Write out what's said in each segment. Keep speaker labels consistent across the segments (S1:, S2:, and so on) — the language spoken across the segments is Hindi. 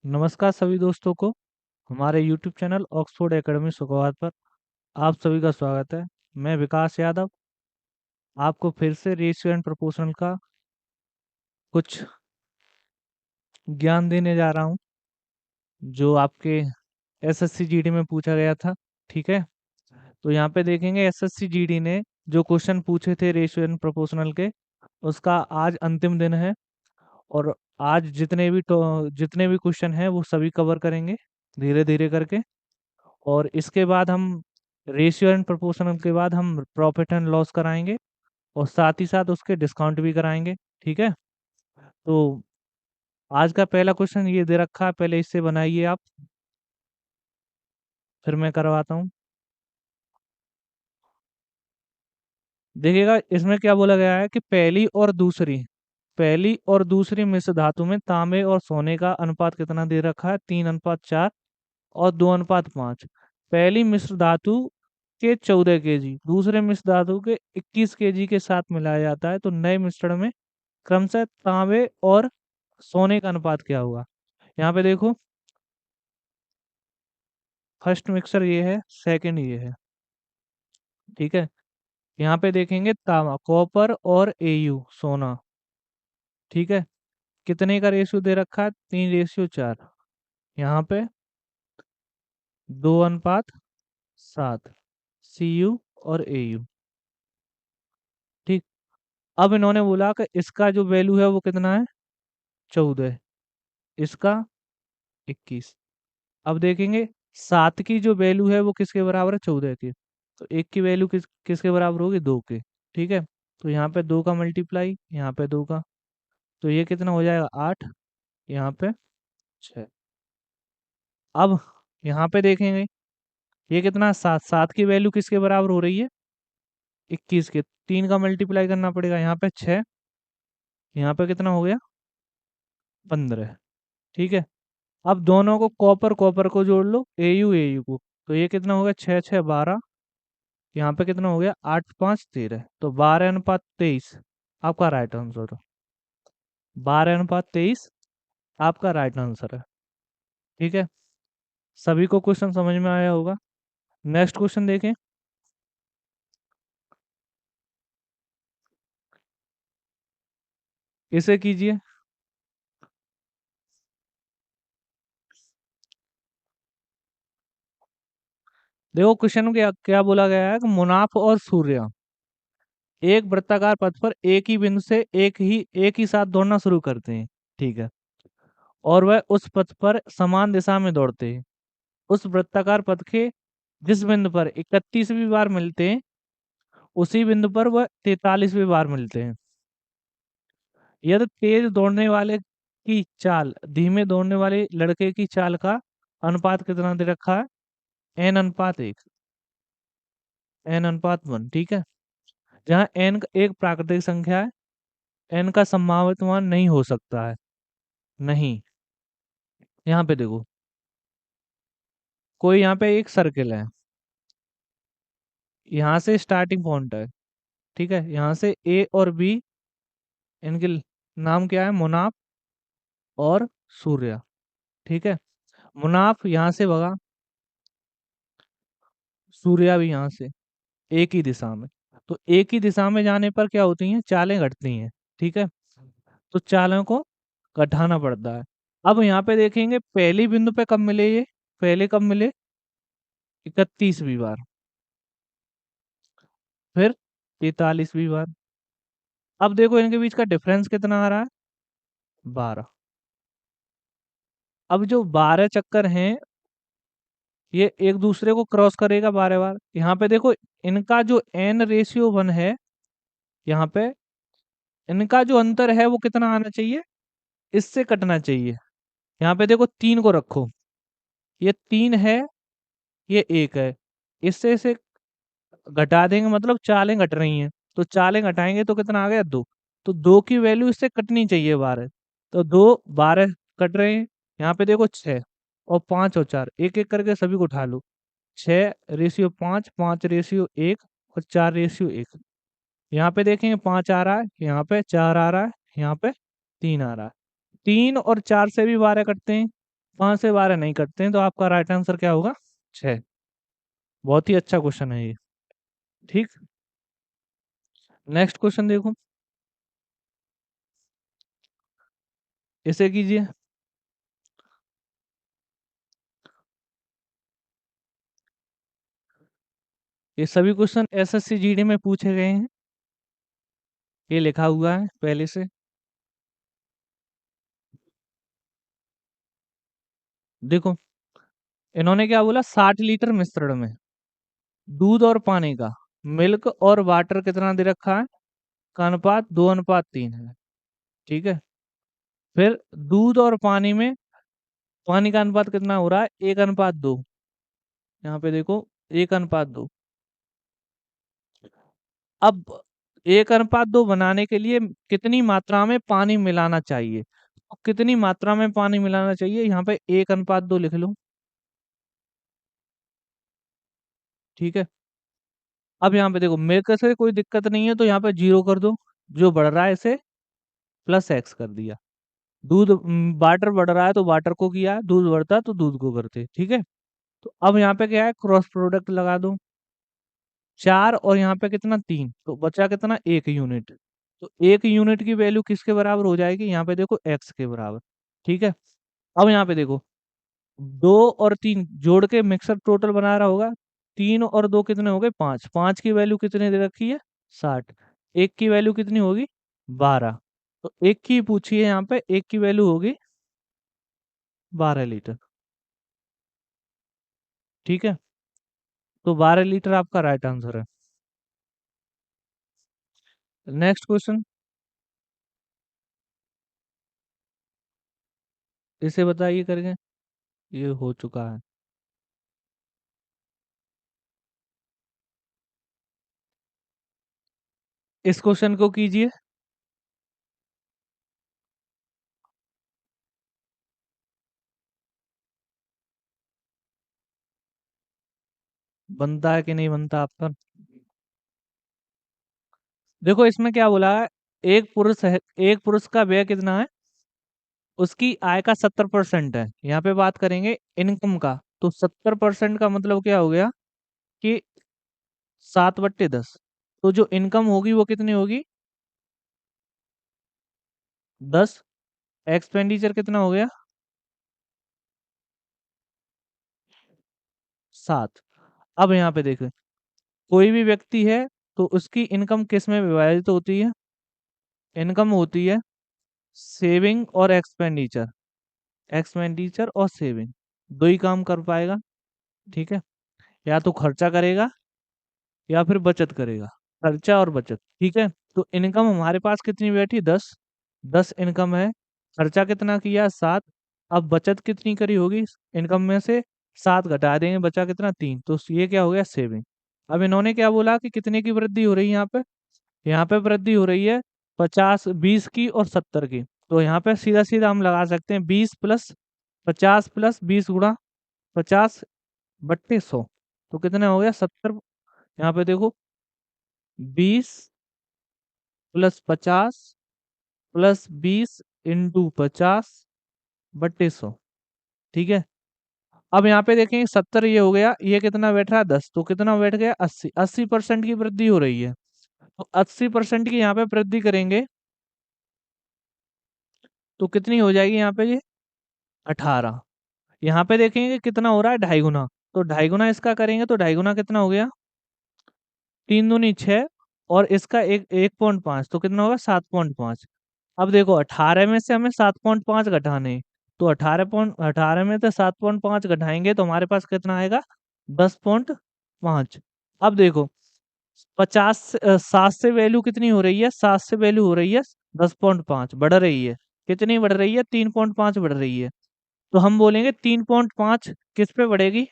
S1: नमस्कार सभी दोस्तों को हमारे YouTube चैनल ऑक्सफोर्ड एकेडमी सुखवात पर आप सभी का स्वागत है। मैं विकास यादव आपको फिर से रेशियो एंड प्रोपोर्शनल का कुछ ज्ञान देने जा रहा हूं जो आपके एसएससी जीडी में पूछा गया था। ठीक है, तो यहाँ पे देखेंगे एसएससी जीडी ने जो क्वेश्चन पूछे थे रेशियो एंड प्रोपोर्शनल के, उसका आज अंतिम दिन है और आज जितने भी क्वेश्चन हैं वो सभी कवर करेंगे धीरे धीरे करके। और इसके बाद हम रेशियो एंड प्रोपोर्शनल के बाद हम प्रॉफिट एंड लॉस कराएंगे और साथ ही साथ उसके डिस्काउंट भी कराएंगे। ठीक है, तो आज का पहला क्वेश्चन ये दे रखा है, पहले इससे बनाइए आप, फिर मैं करवाता हूँ। देखिएगा इसमें क्या बोला गया है कि पहली और दूसरी मिश्र धातु में तांबे और सोने का अनुपात कितना दे रखा है, 3:4 और 2:5। पहली मिश्र धातु के 14 kg दूसरे मिश्र धातु के 21 kg के साथ मिलाया जाता है, तो नए मिश्रण में क्रमशः तांबे और सोने का अनुपात क्या होगा। यहाँ पे देखो, फर्स्ट मिक्सर ये है, सेकंड ये है। ठीक है, यहाँ पे देखेंगे तांबा कॉपर और एयू सोना। ठीक है, कितने का रेशियो दे रखा है, 3:4। यहाँ पे 2:7 Cu और Au। ठीक, अब इन्होंने बोला कि इसका जो वैल्यू है वो कितना है, 14, इसका 21। अब देखेंगे 7 की जो वैल्यू है वो किसके बराबर है, 14 की। तो 1 की वैल्यू किसके बराबर होगी, 2 के। ठीक है, तो यहाँ पे 2 का मल्टीप्लाई, यहाँ पे 2 का, तो ये कितना हो जाएगा, 8, यहाँ पे 6। अब यहाँ पे देखेंगे ये कितना, 7, 7 की वैल्यू किसके बराबर हो रही है, 21 के। 3 का मल्टीप्लाई करना पड़ेगा, यहाँ पे 6, यहाँ पे कितना हो गया, 15। ठीक है, अब दोनों को कॉपर कॉपर को जोड़ लो, एयू एयू को, तो ये कितना हो गया, 6 6 12, यहाँ पे कितना हो गया, 8 5 13, तो 12:23 आपका राइट आंसर है। 12:23 आपका राइट आंसर है। ठीक है, सभी को क्वेश्चन समझ में आया होगा। नेक्स्ट क्वेश्चन देखें। इसे कीजिए। देखो क्वेश्चन में क्या क्या बोला गया है कि मुनाफ और सूर्य एक वृत्ताकार पथ पर एक ही बिंदु से एक ही साथ दौड़ना शुरू करते हैं। ठीक है, और वह उस पथ पर समान दिशा में दौड़ते हैं। उस वृत्ताकार पथ के जिस बिंदु पर 31वीं बार मिलते हैं, उसी बिंदु पर वह 43वीं बार मिलते हैं। यदि तेज दौड़ने वाले की चाल धीमे दौड़ने वाले लड़के की चाल का अनुपात कितना दे रखा है, n:1, n:1। ठीक है, जहाँ n एक प्राकृतिक संख्या है, n का संभावित मान नहीं हो सकता है, नहीं। यहाँ पे देखो, कोई यहाँ पे एक सर्किल है, यहाँ से स्टार्टिंग पॉइंट है। ठीक है, यहाँ से ए और बी, इनके नाम क्या है, मुनाफ और सूर्य। ठीक है, मुनाफ यहाँ से भगा, सूर्य भी यहाँ से, एक ही दिशा में। तो एक ही दिशा में जाने पर क्या होती हैं, चालें घटती हैं। ठीक है, तो चालों को घटाना पड़ता है। अब यहाँ पे देखेंगे पहली बिंदु पे कब मिले, ये पहले कब मिले, 31वीं बार, फिर 43वीं बार। अब देखो इनके बीच का डिफरेंस कितना आ रहा है, 12। अब जो 12 चक्कर हैं ये एक दूसरे को क्रॉस करेगा 12 बार। यहाँ पे देखो इनका जो n:1 है, यहाँ पे इनका जो अंतर है वो कितना आना चाहिए, इससे कटना चाहिए। यहाँ पे देखो 3 को रखो, ये 3 है, ये 1 है, इससे इसे घटा देंगे, मतलब चालें घट रही हैं, तो चालें घटाएंगे तो कितना आ गया, 2। तो 2 की वैल्यू इससे कटनी चाहिए 12, तो 2 12 कट रहे हैं। यहाँ पे देखो 6 और 5 और 4, एक एक करके सभी को उठा लो, 6:5, 5:1 और 4:1। यहाँ पे देखेंगे 5 आ रहा है, यहाँ पे 4 आ रहा है, यहाँ पे 3 आ रहा है। 3 और 4 से भी 12 कटते हैं, 5 से 12 नहीं कटते हैं, तो आपका राइट आंसर क्या होगा? 6। बहुत ही अच्छा क्वेश्चन है ये। ठीक। नेक्स्ट क्वेश्चन देखो, इसे कीजिए। ये सभी क्वेश्चन एसएससी जीडी में पूछे गए हैं, ये लिखा हुआ है पहले से। देखो, इन्होंने क्या बोला, 60 लीटर मिश्रण में दूध और पानी का, मिल्क और वाटर कितना दे रखा है, का अनुपात 2:3 है। ठीक है। फिर दूध और पानी में पानी का अनुपात कितना हो रहा है, 1:2। यहाँ पे देखो, 1:2। अब 1:2 बनाने के लिए कितनी मात्रा में पानी मिलाना चाहिए, तो कितनी मात्रा में पानी मिलाना चाहिए, यहाँ पे 1:2 लिख लो। ठीक है। अब यहाँ पे देखो, मिल्क से कोई दिक्कत नहीं है, तो यहाँ पे 0 कर दो, जो बढ़ रहा है इसे प्लस एक्स कर दिया। दूध वाटर बढ़ रहा है तो वाटर को किया, दूध बढ़ता तो दूध को करते। ठीक है। तो अब यहाँ पे क्या है, क्रॉस प्रोडक्ट लगा दो। 4 और यहाँ पे कितना, 3, तो बचा कितना, 1 यूनिट। तो 1 यूनिट की वैल्यू किसके बराबर हो जाएगी, यहाँ पे देखो एक्स के बराबर। ठीक है। अब यहाँ पे देखो, 2 और 3 जोड़ के मिक्सर टोटल बना रहा होगा। 3 और 2 कितने हो गए, 5। 5 की वैल्यू कितने दे रखी है, 60। एक की वैल्यू कितनी होगी, 12। तो एक की पूछी है यहाँ पे, एक की वैल्यू होगी 12 लीटर। ठीक है। तो 12 लीटर आपका राइट आंसर है। नेक्स्ट क्वेश्चन, इसे बताइए करके। ये हो चुका है। इस क्वेश्चन को कीजिए। बनता है कि नहीं बनता आपका? देखो, इसमें क्या बोला है, एक पुरुष है, एक पुरुष का व्यय कितना है, उसकी आय का 70% है। यहाँ पे बात करेंगे इनकम का, तो 70% का मतलब क्या हो गया कि 7/10। तो जो इनकम होगी वो कितनी होगी, 10। एक्सपेंडिचर कितना हो गया, 7। अब यहाँ पे देखें, कोई भी व्यक्ति है तो उसकी इनकम किस में विभाजित होती है, इनकम होती है सेविंग और एक्सपेंडिचर। एक्सपेंडिचर और सेविंग दो ही काम कर पाएगा। ठीक है। या तो खर्चा करेगा या फिर बचत करेगा। खर्चा और बचत। ठीक है। तो इनकम हमारे पास कितनी बैठी, 10। 10 इनकम है। खर्चा कितना किया, 7। अब बचत कितनी करी होगी, इनकम में से 7 घटा देंगे, बचा कितना, 3। तो ये क्या हो गया, सेविंग। अब इन्होंने क्या बोला कि कितने की वृद्धि हो रही है यहाँ पे, यहाँ पे वृद्धि हो रही है 50, 20 की और 70 की। तो यहाँ पे सीधा सीधा हम लगा सकते हैं 20+50+20 गुणा 50/100। तो कितना हो गया, 70। यहाँ पे देखो, 20+50+20 × 50/100। ठीक है। अब यहाँ पे देखेंगे 70 ये हो गया, ये कितना बैठ रहा है, 10। तो कितना बैठ गया, 80। 80% की वृद्धि हो रही है। तो 80% की यहाँ पे वृद्धि करेंगे तो कितनी हो जाएगी यहाँ पे ये, 18। यहाँ पे देखेंगे कितना हो रहा है, 2.5 गुना। तो 2.5 गुना इसका करेंगे तो 2.5 गुना कितना हो गया, 3 दूनी 6। और इसका 1.5, तो कितना होगा, 7.5। अब देखो, 18 में से हमें 7.5 घटाने हैं। तो 18 में से 7.5 घटाएंगे तो हमारे पास कितना आएगा, 10.5। अब देखो, 7 से वैल्यू कितनी हो रही है, 7 से वैल्यू हो रही है 10.5, बढ़ रही है। कितनी बढ़ रही है, 3.5 बढ़ रही है। तो हम बोलेंगे 3.5 किस पे बढ़ेगी,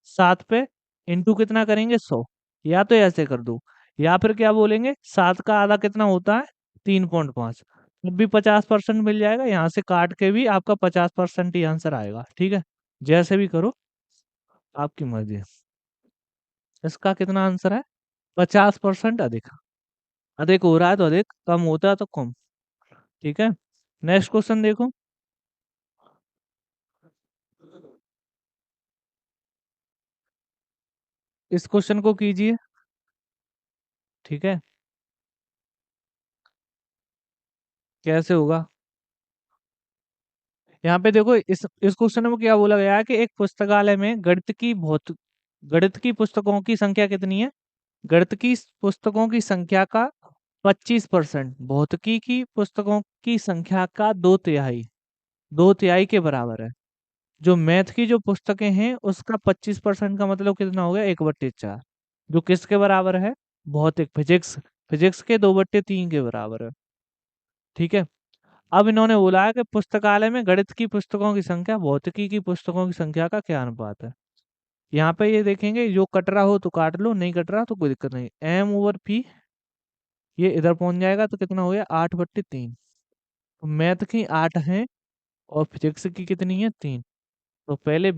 S1: 7 पे। इंटू कितना करेंगे, 100। या तो ऐसे कर दो, या फिर क्या बोलेंगे, 7 का आधा कितना होता है, 3.5। तब भी 50% मिल जाएगा, यहाँ से काट के भी आपका 50% ही आंसर आएगा। ठीक है। जैसे भी करो, आपकी मर्जी है। इसका कितना आंसर है, 50% अधिक। अधिक हो रहा है तो अधिक, कम होता है तो कम। ठीक है। नेक्स्ट क्वेश्चन देखो, इस क्वेश्चन को कीजिए। ठीक है, कैसे होगा? यहाँ पे देखो, इस क्वेश्चन में क्या बोला गया है कि एक पुस्तकालय में गणित की पुस्तकों की संख्या कितनी है? गणित की पुस्तकों की संख्या का 25%, भौतिकी की पुस्तकों की संख्या का 2/3, 2/3 के बराबर है। जो मैथ की जो पुस्तकें हैं उसका 25% का मतलब कितना हो गया? 1/4, जो किसके बराबर है? भौतिक फिजिक्स, फिजिक्स के 2/3 के बराबर है। ठीक है। अब इन्होंने बोला है कि पुस्तकालय में गणित की पुस्तकों की संख्या भौतिकी की पुस्तकों की संख्या का क्या अनुपात है। यहाँ पे ये देखेंगे, जो कट रहा हो तो काट लो, नहीं कट रहा तो कोई दिक्कत नहीं। M/P, ये इधर पहुंच जाएगा तो कितना हो गया? 8/3। तो मैथ की 8 है और फिजिक्स की कितनी है? 3। तो पहले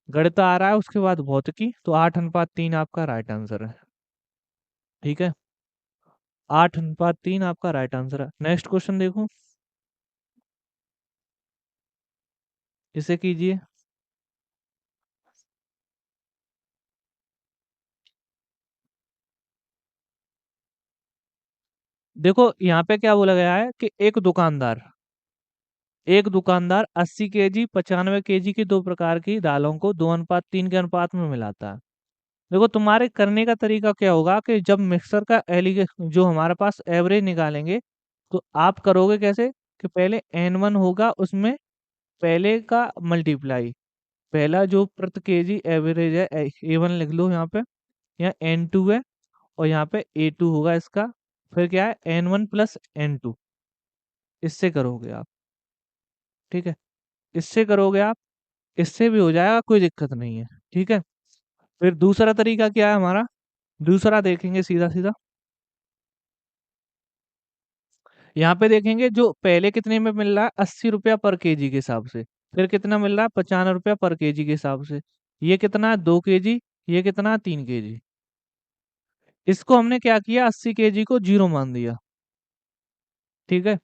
S1: गणित आ रहा है, उसके बाद भौतिकी, तो 8/3 आपका राइट आंसर है। ठीक है, 8/3 आपका राइट आंसर है। नेक्स्ट क्वेश्चन देखो, इसे कीजिए। देखो यहाँ पे क्या बोला गया है कि एक दुकानदार 80 kg 95 kg की दो प्रकार की दालों को 2:3 के अनुपात में मिलाता है। देखो तुम्हारे करने का तरीका क्या होगा कि जब मिक्सर का एलिगे जो हमारे पास एवरेज निकालेंगे, तो आप करोगे कैसे कि पहले N1 होगा, उसमें पहले का मल्टीप्लाई, पहला जो प्रति केजी एवरेज है A1 लिख लो यहाँ पे, यहाँ N2 है और यहाँ पे A2 होगा इसका, फिर क्या है? N1 प्लस N2, इससे करोगे आप। ठीक है, इससे करोगे आप, इससे भी हो जाएगा, कोई दिक्कत नहीं है। ठीक है, फिर दूसरा तरीका क्या है हमारा? दूसरा देखेंगे सीधा सीधा, यहाँ पे देखेंगे जो पहले कितने में मिल रहा है? 80 रुपया पर केजी के हिसाब से, फिर कितना मिल रहा है? 95 रुपया पर केजी के हिसाब से। ये कितना है? 2 kg, ये कितना है? 3 kg। इसको हमने क्या किया? 80 kg को जीरो मान दिया। ठीक है,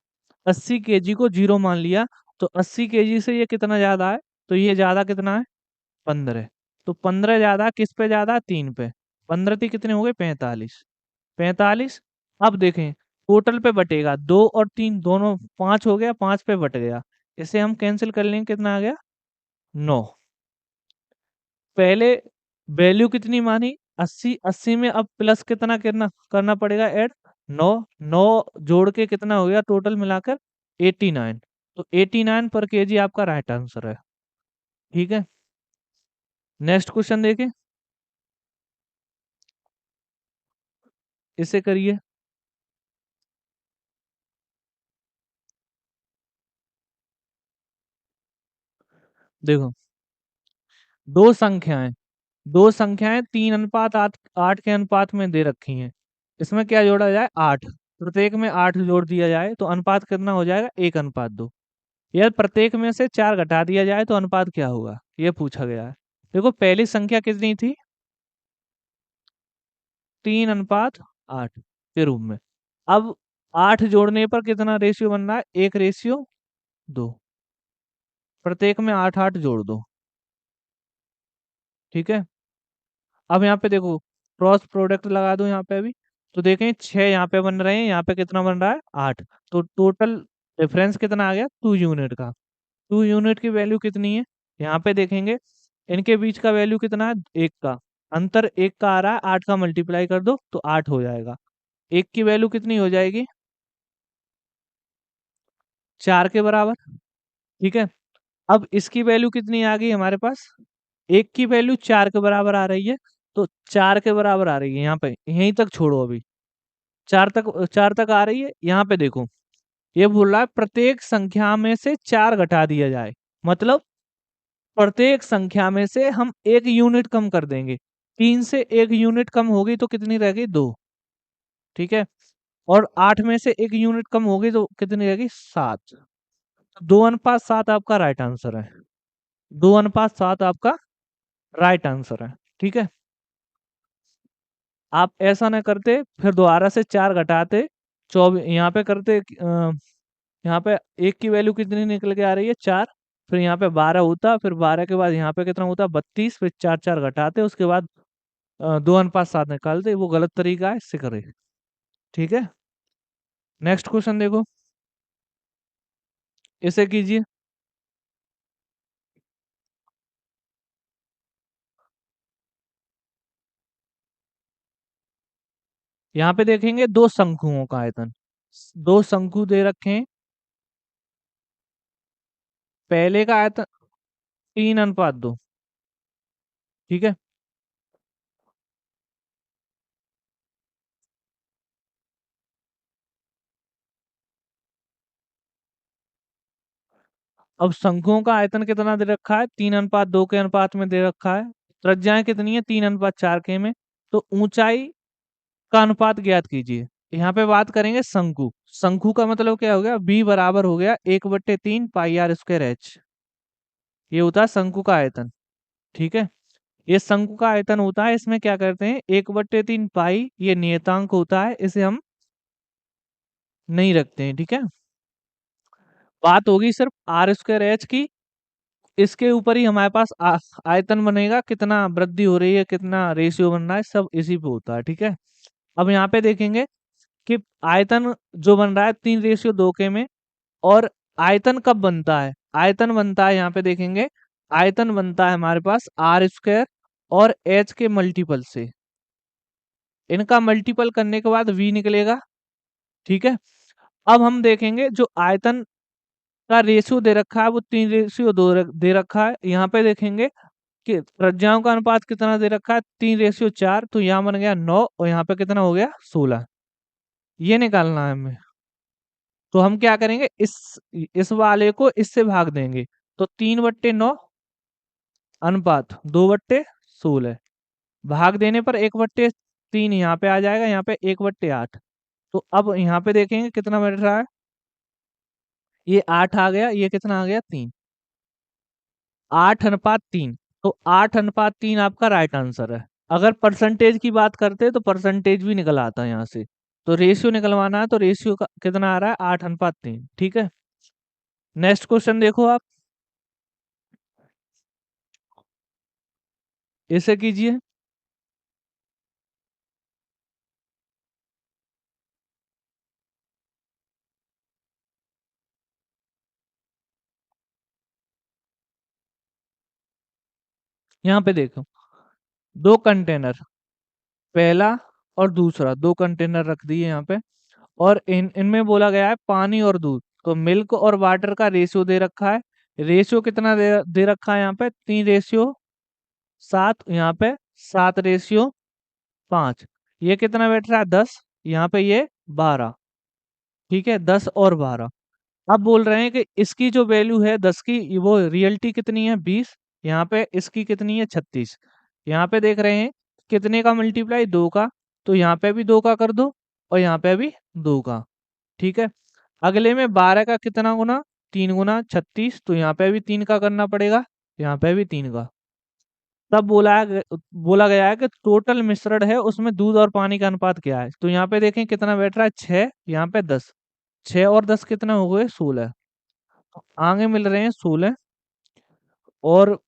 S1: 80 kg को जीरो मान लिया, तो 80 kg से ये कितना ज्यादा है? तो ये ज्यादा कितना है? 15। तो 15 ज्यादा किस पे? ज्यादा 3 पे। 15 थी कितने हो गए? 45। 45। अब देखें, टोटल पे बटेगा, 2 और 3 दोनों 5 हो गया, 5 पे बट गया। इसे हम कैंसिल कर लेंगे, कितना आ गया? 9। पहले वैल्यू कितनी मानी? 80, 80 में अब प्लस कितना करना करना पड़ेगा? ऐड 9। 9 जोड़ के कितना हो गया टोटल मिलाकर? 89। तो 89 पर केजी आपका राइट आंसर है। ठीक है, नेक्स्ट क्वेश्चन देखें, इसे करिए। देखो, दो संख्याएं दो संख्याएं 3:8 के अनुपात में दे रखी हैं। इसमें क्या जोड़ा जाए? 8। प्रत्येक में 8 जोड़ दिया जाए तो अनुपात कितना हो जाएगा? 1:2। यार प्रत्येक में से 4 घटा दिया जाए तो अनुपात क्या होगा? ये पूछा गया है। देखो पहली संख्या कितनी थी? 3:8 के रूप में। अब 8 जोड़ने पर कितना रेशियो बन रहा है? 1:2। प्रत्येक में 8 8 जोड़ दो। ठीक है, अब यहाँ पे देखो, क्रॉस प्रोडक्ट लगा दो यहाँ पे अभी, तो देखें 6 यहाँ पे बन रहे हैं, यहाँ पे कितना बन रहा है? 8। तो टोटल डिफरेंस कितना आ गया? 2 यूनिट का। 2 यूनिट की वैल्यू कितनी है? यहाँ पे देखेंगे, इनके बीच का वैल्यू कितना है? 1 का। अंतर 1 का आ रहा है, 8 का मल्टीप्लाई कर दो तो 8 हो जाएगा। 1 की वैल्यू कितनी हो जाएगी? 4 के बराबर। ठीक है, अब इसकी वैल्यू कितनी आ गई हमारे पास? 1 की वैल्यू 4 के बराबर आ रही है, तो 4 के बराबर आ रही है यहाँ पे, यहीं तक छोड़ो अभी। 4 तक आ रही है। यहाँ पे देखो, ये बोल रहा है प्रत्येक संख्या में से 4 घटा दिया जाए, मतलब प्रत्येक संख्या में से हम 1 यूनिट कम कर देंगे। 3 से 1 यूनिट कम होगी तो कितनी रह गई? 2। ठीक है, और 8 में से 1 यूनिट कम होगी तो कितनी रहेगी? 7। 2:7 आपका राइट आंसर है। 2:7 आपका राइट आंसर है। ठीक है, आप ऐसा ना करते, फिर दोबारा से 4 घटाते, 24 यहाँ पे करते, यहाँ पे 1 की वैल्यू कितनी निकल के आ रही है? 4। फिर यहाँ पे 12 होता, फिर 12 के बाद यहाँ पे कितना होता? 32। फिर 4 4 घटाते, उसके बाद 2:7 निकाल दे, वो गलत तरीका है, इससे करे। ठीक है, नेक्स्ट क्वेश्चन देखो, इसे कीजिए। यहाँ पे देखेंगे दो शंकुओं का आयतन, दो शंकु दे रखे हैं। पहले का आयतन 3:2, ठीक है। अब शंकुओं का आयतन कितना दे रखा है, 3:2 के अनुपात में दे रखा है। त्रिज्याएं कितनी है, 3:4 के में। तो ऊंचाई का अनुपात ज्ञात कीजिए। यहाँ पे बात करेंगे शंकु। शंकु का मतलब क्या हो गया, बी बराबर हो गया 1/3 पाई आर स्क्वायर एच। ये होता है शंकु का आयतन, ठीक है। ये शंकु का आयतन होता है, इसमें क्या करते हैं, 1/3 पाई, ये नियतांक होता है, इसे हम नहीं रखते हैं, ठीक है। बात होगी सिर्फ आर स्क्वायर एच की। इसके ऊपर ही हमारे पास आयतन बनेगा, कितना वृद्धि हो रही है, कितना रेशियो बन रहा है, सब इसी पे होता है, ठीक है। अब यहाँ पे देखेंगे कि आयतन जो बन रहा है 3:2 के में। और आयतन कब बनता है, आयतन बनता है, यहाँ पे देखेंगे आयतन बनता है हमारे पास आर स्क्वायर और एच के मल्टीपल से। इनका मल्टीपल करने के बाद वी निकलेगा, ठीक है। अब हम देखेंगे जो आयतन का रेशियो दे रखा है वो 3:2 दे रखा है। यहाँ पे देखेंगे कि त्रिज्याओं का अनुपात कितना दे रखा है, 3:4। तो यहाँ बन गया 9 और यहाँ पे कितना हो गया 16। ये निकालना है हमें। तो हम क्या करेंगे, इस वाले को इससे भाग देंगे। तो 3/9 अनुपात 2/16, भाग देने पर 1/3 यहाँ पे आ जाएगा, यहाँ पे 1/8। तो अब यहाँ पे देखेंगे कितना बैठ रहा है, ये 8 आ गया, ये कितना आ गया 3। 8:3। तो 8:3 आपका राइट आंसर है। अगर परसेंटेज की बात करते हैं तो परसेंटेज भी निकल आता है यहाँ से। तो रेशियो निकलवाना है, तो रेशियो का कितना आ रहा है, 8:3, ठीक है। नेक्स्ट क्वेश्चन देखो आप, इसे कीजिए। यहाँ पे देखो दो कंटेनर, पहला और दूसरा, दो कंटेनर रख दिए यहाँ पे। और इनमें बोला गया है पानी और दूध। तो मिल्क और वाटर का रेशियो दे रखा है। रेशियो कितना दे रखा है, यहाँ पे 3:7, यहाँ पे 7:5। ये कितना बैठ रहा है 10, यहाँ पे ये 12, ठीक है, 10 और 12। अब बोल रहे हैं कि इसकी जो वैल्यू है 10 की, वो रियलिटी कितनी है 20, यहाँ पे इसकी कितनी है 36। यहाँ पे देख रहे हैं कितने का मल्टीप्लाई, 2 का। तो यहाँ पे भी 2 का कर दो और यहाँ पे भी 2 का, ठीक है। अगले में 12 का कितना गुना, 3 गुना 36। तो यहाँ पे भी 3 का करना पड़ेगा, यहाँ पे भी 3 का। तब बोला गया है कि टोटल मिश्रण है उसमें दूध और पानी का अनुपात क्या है। तो यहाँ पे देखें कितना बैठ रहा है 6, यहाँ पे 10। 6 और 10 कितना हो गए 16। आगे मिल रहे हैं 16। और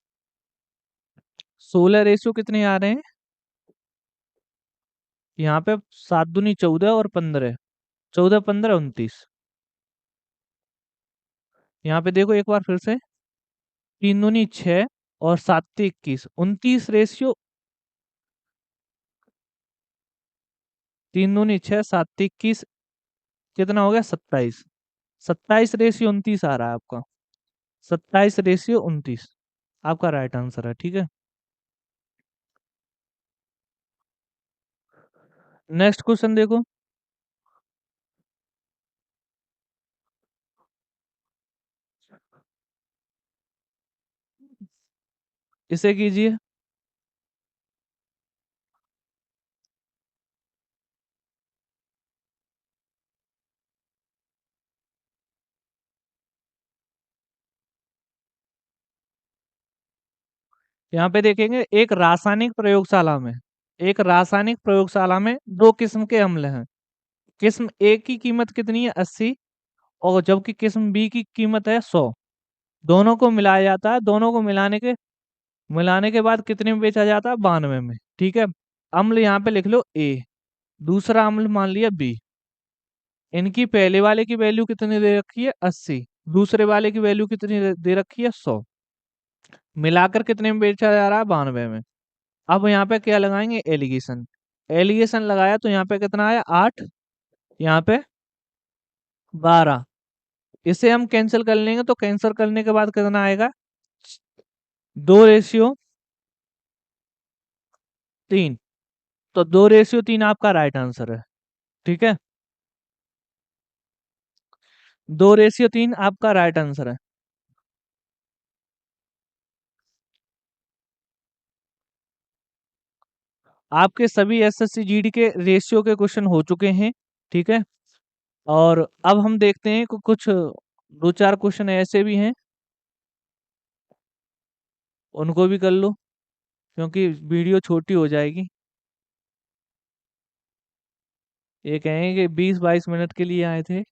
S1: 16 रेशियो कितने आ रहे हैं, यहाँ पे 7 दूनी 14 और 15, 14 15 29। यहाँ पे देखो एक बार फिर से, 3 दूनी 6 और 7 21, 29 रेशियो। 3 दूनी 6, 7 21, कितना हो गया 27। 27:29 आ रहा है आपका, 27:29 आपका राइट आंसर है, ठीक है। नेक्स्ट क्वेश्चन देखो, इसे कीजिए। यहाँ पे देखेंगे एक रासायनिक प्रयोगशाला में दो किस्म के अम्ल हैं। किस्म ए की कीमत कितनी है 80, और जबकि किस्म बी की कीमत है 100। दोनों को मिलाया जाता है, दोनों को मिलाने के बाद कितने में बेचा जाता है, 92 में, ठीक है। अम्ल यहाँ पे लिख लो ए, दूसरा अम्ल मान लिया बी। इनकी पहले वाले की वैल्यू कितनी दे रखी है 80, दूसरे वाले की वैल्यू कितनी दे रखी है 100, मिलाकर कितने में बेचा जा रहा है 92 में। अब यहाँ पे क्या लगाएंगे एलिगेशन, एलिगेशन लगाया तो यहाँ पे कितना आया 8, यहाँ पे 12, इसे हम कैंसिल कर लेंगे तो कैंसिल करने के बाद कितना आएगा 2:3, तो 2:3 आपका राइट आंसर है। ठीक है, 2:3 आपका राइट आंसर है। आपके सभी एसएससी जीडी के रेशियो के क्वेश्चन हो चुके हैं। ठीक है, और अब हम देखते हैं कुछ दो चार क्वेश्चन ऐसे भी हैं, उनको भी कर लो क्योंकि वीडियो छोटी हो जाएगी। ये कहेंगे कि 20-22 मिनट के लिए आए थे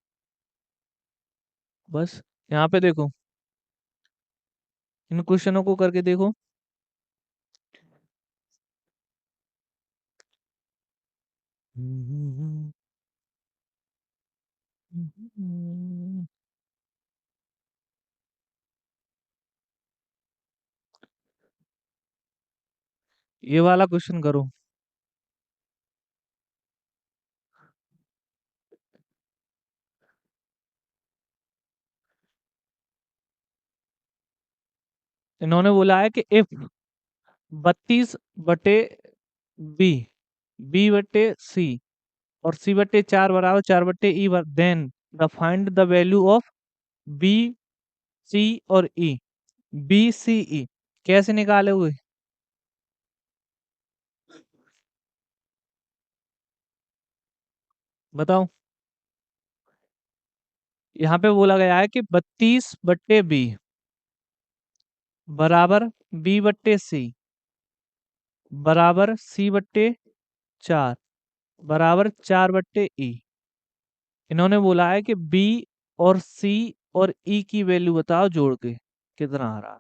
S1: बस। यहाँ पे देखो, इन क्वेश्चनों को करके देखो। ये वाला क्वेश्चन करो। इन्होंने बोला है कि इफ 32/बी, बी/सी और C/4 बराबर 4/E, then the find the value of B, C और ई। BCE कैसे निकाले हुए बताओ। यहाँ पे बोला गया है कि 32/बी बराबर B/C बराबर C/4 बराबर 4/E। इन्होंने बोला है कि बी और सी और ई की वैल्यू बताओ जोड़ के कितना आ रहा है।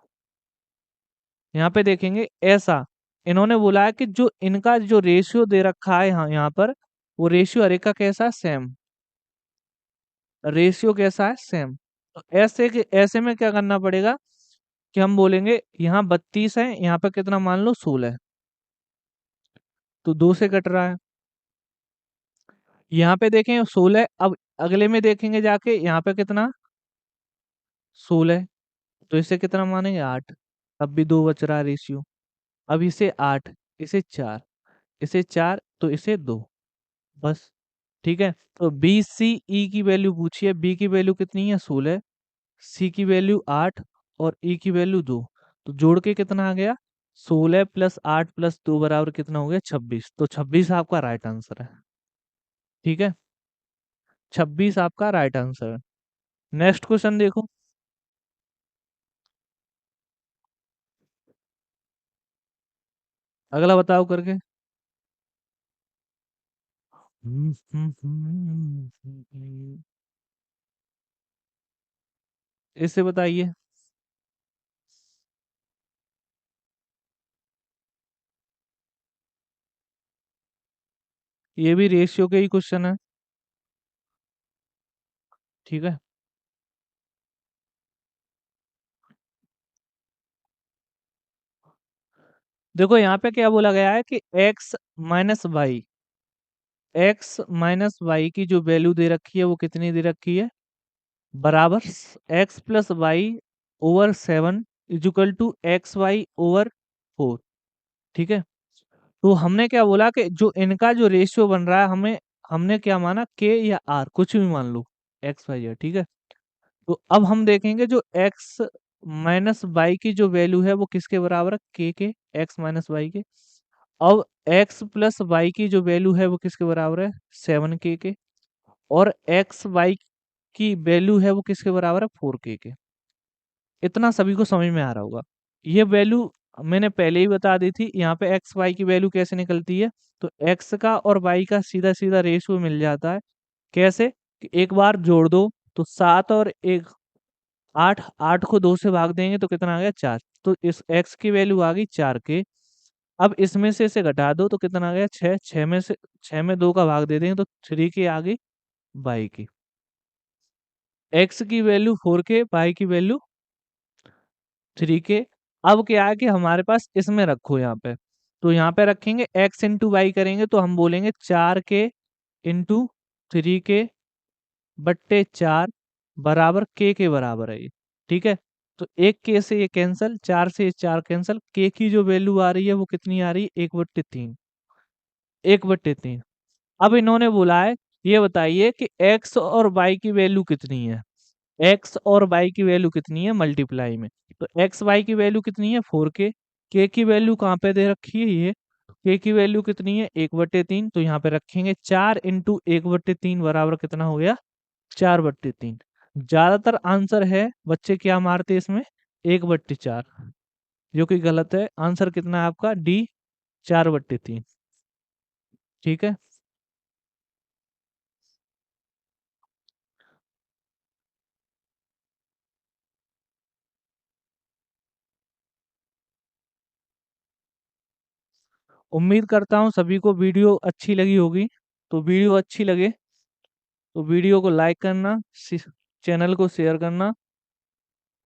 S1: यहाँ पे देखेंगे ऐसा, इन्होंने बोला है कि जो इनका जो रेशियो दे रखा है यहाँ पर, वो रेशियो हर एक का कैसा है सेम, रेशियो कैसा है सेम। तो ऐसे में क्या करना पड़ेगा कि हम बोलेंगे यहाँ 32 है, यहाँ पे कितना मान लो 16, तो 2 से कट रहा है। यहाँ पे देखें 16, अब अगले में देखेंगे जाके यहाँ पे कितना 16, तो इसे कितना मानेंगे 8, अब भी 2 बच रहा है रेशियो। अब इसे 8, इसे 4, इसे 4 तो इसे 2, बस। ठीक है, तो बी सी ई की वैल्यू पूछी है, बी की वैल्यू कितनी है 16, सी की वैल्यू 8 और ई की वैल्यू 2, तो जोड़ के कितना आ गया 16 + 8 + 2 बराबर कितना हो गया 26, तो 26 आपका राइट आंसर है। ठीक है, 26 आपका राइट आंसर है। नेक्स्ट क्वेश्चन देखो। अगला बताओ करके। इससे बताइए। ये भी रेशियो के ही क्वेश्चन है। ठीक है, देखो यहाँ पे क्या बोला गया है कि x - y की जो वैल्यू दे रखी है वो कितनी दे रखी है, बराबर x + y/7 equal to xy/4। ठीक है, तो हमने क्या बोला कि जो इनका जो रेशियो बन रहा है, हमने क्या माना k या r कुछ भी मान लो, x y z। ठीक है, तो अब हम देखेंगे जो x - y की जो वैल्यू है वो किसके बराबर है के, x - y के। अब x + y की जो वैल्यू है वो किसके बराबर है 7k के, और xy की वैल्यू है वो किसके बराबर है 4k के। इतना सभी को समझ में आ रहा होगा। ये वैल्यू मैंने पहले ही बता दी थी। यहाँ पे एक्स वाई की वैल्यू कैसे निकलती है, तो एक्स का और वाई का सीधा सीधा रेशियो मिल जाता है। कैसे कि एक बार जोड़ दो तो 7 और 1 8, 8 को 2 से भाग देंगे तो कितना आ गया 4, तो इस एक्स की वैल्यू आ गई 4 के। अब इसमें से इसे घटा दो तो कितना आ गया 6, 6 में से 6 में 2 का भाग दे देंगे तो 3 की आ गई y की। x की वैल्यू 4k, y की वैल्यू 3k। अब क्या है कि हमारे पास इसमें रखो यहाँ पे, तो यहाँ पे रखेंगे x इंटू वाई करेंगे तो हम बोलेंगे 4k इंटू 3k बट्टे 4 बराबर k के बराबर है ये। ठीक है, तो एक k से ये कैंसल, 4 से ये 4 कैंसल, k की जो वैल्यू आ रही है वो कितनी आ रही है 1/3, 1/3। अब इन्होंने बोला है ये बताइए कि x और y की वैल्यू कितनी है, x और y की वैल्यू कितनी है मल्टीप्लाई में। तो x y की वैल्यू कितनी है 4k, k की वैल्यू कहाँ पे दे रखी है ये, k की वैल्यू कितनी है 1/3, तो यहाँ पे रखेंगे 4 इंटू 1/3 बराबर कितना हो गया 4/3। ज्यादातर आंसर है बच्चे क्या मारते हैं इसमें 1/4, जो कि गलत है। आंसर कितना है आपका डी 4/3। ठीक है, उम्मीद करता हूँ सभी को वीडियो अच्छी लगी होगी। तो वीडियो अच्छी लगे तो वीडियो को लाइक करना, चैनल को शेयर करना।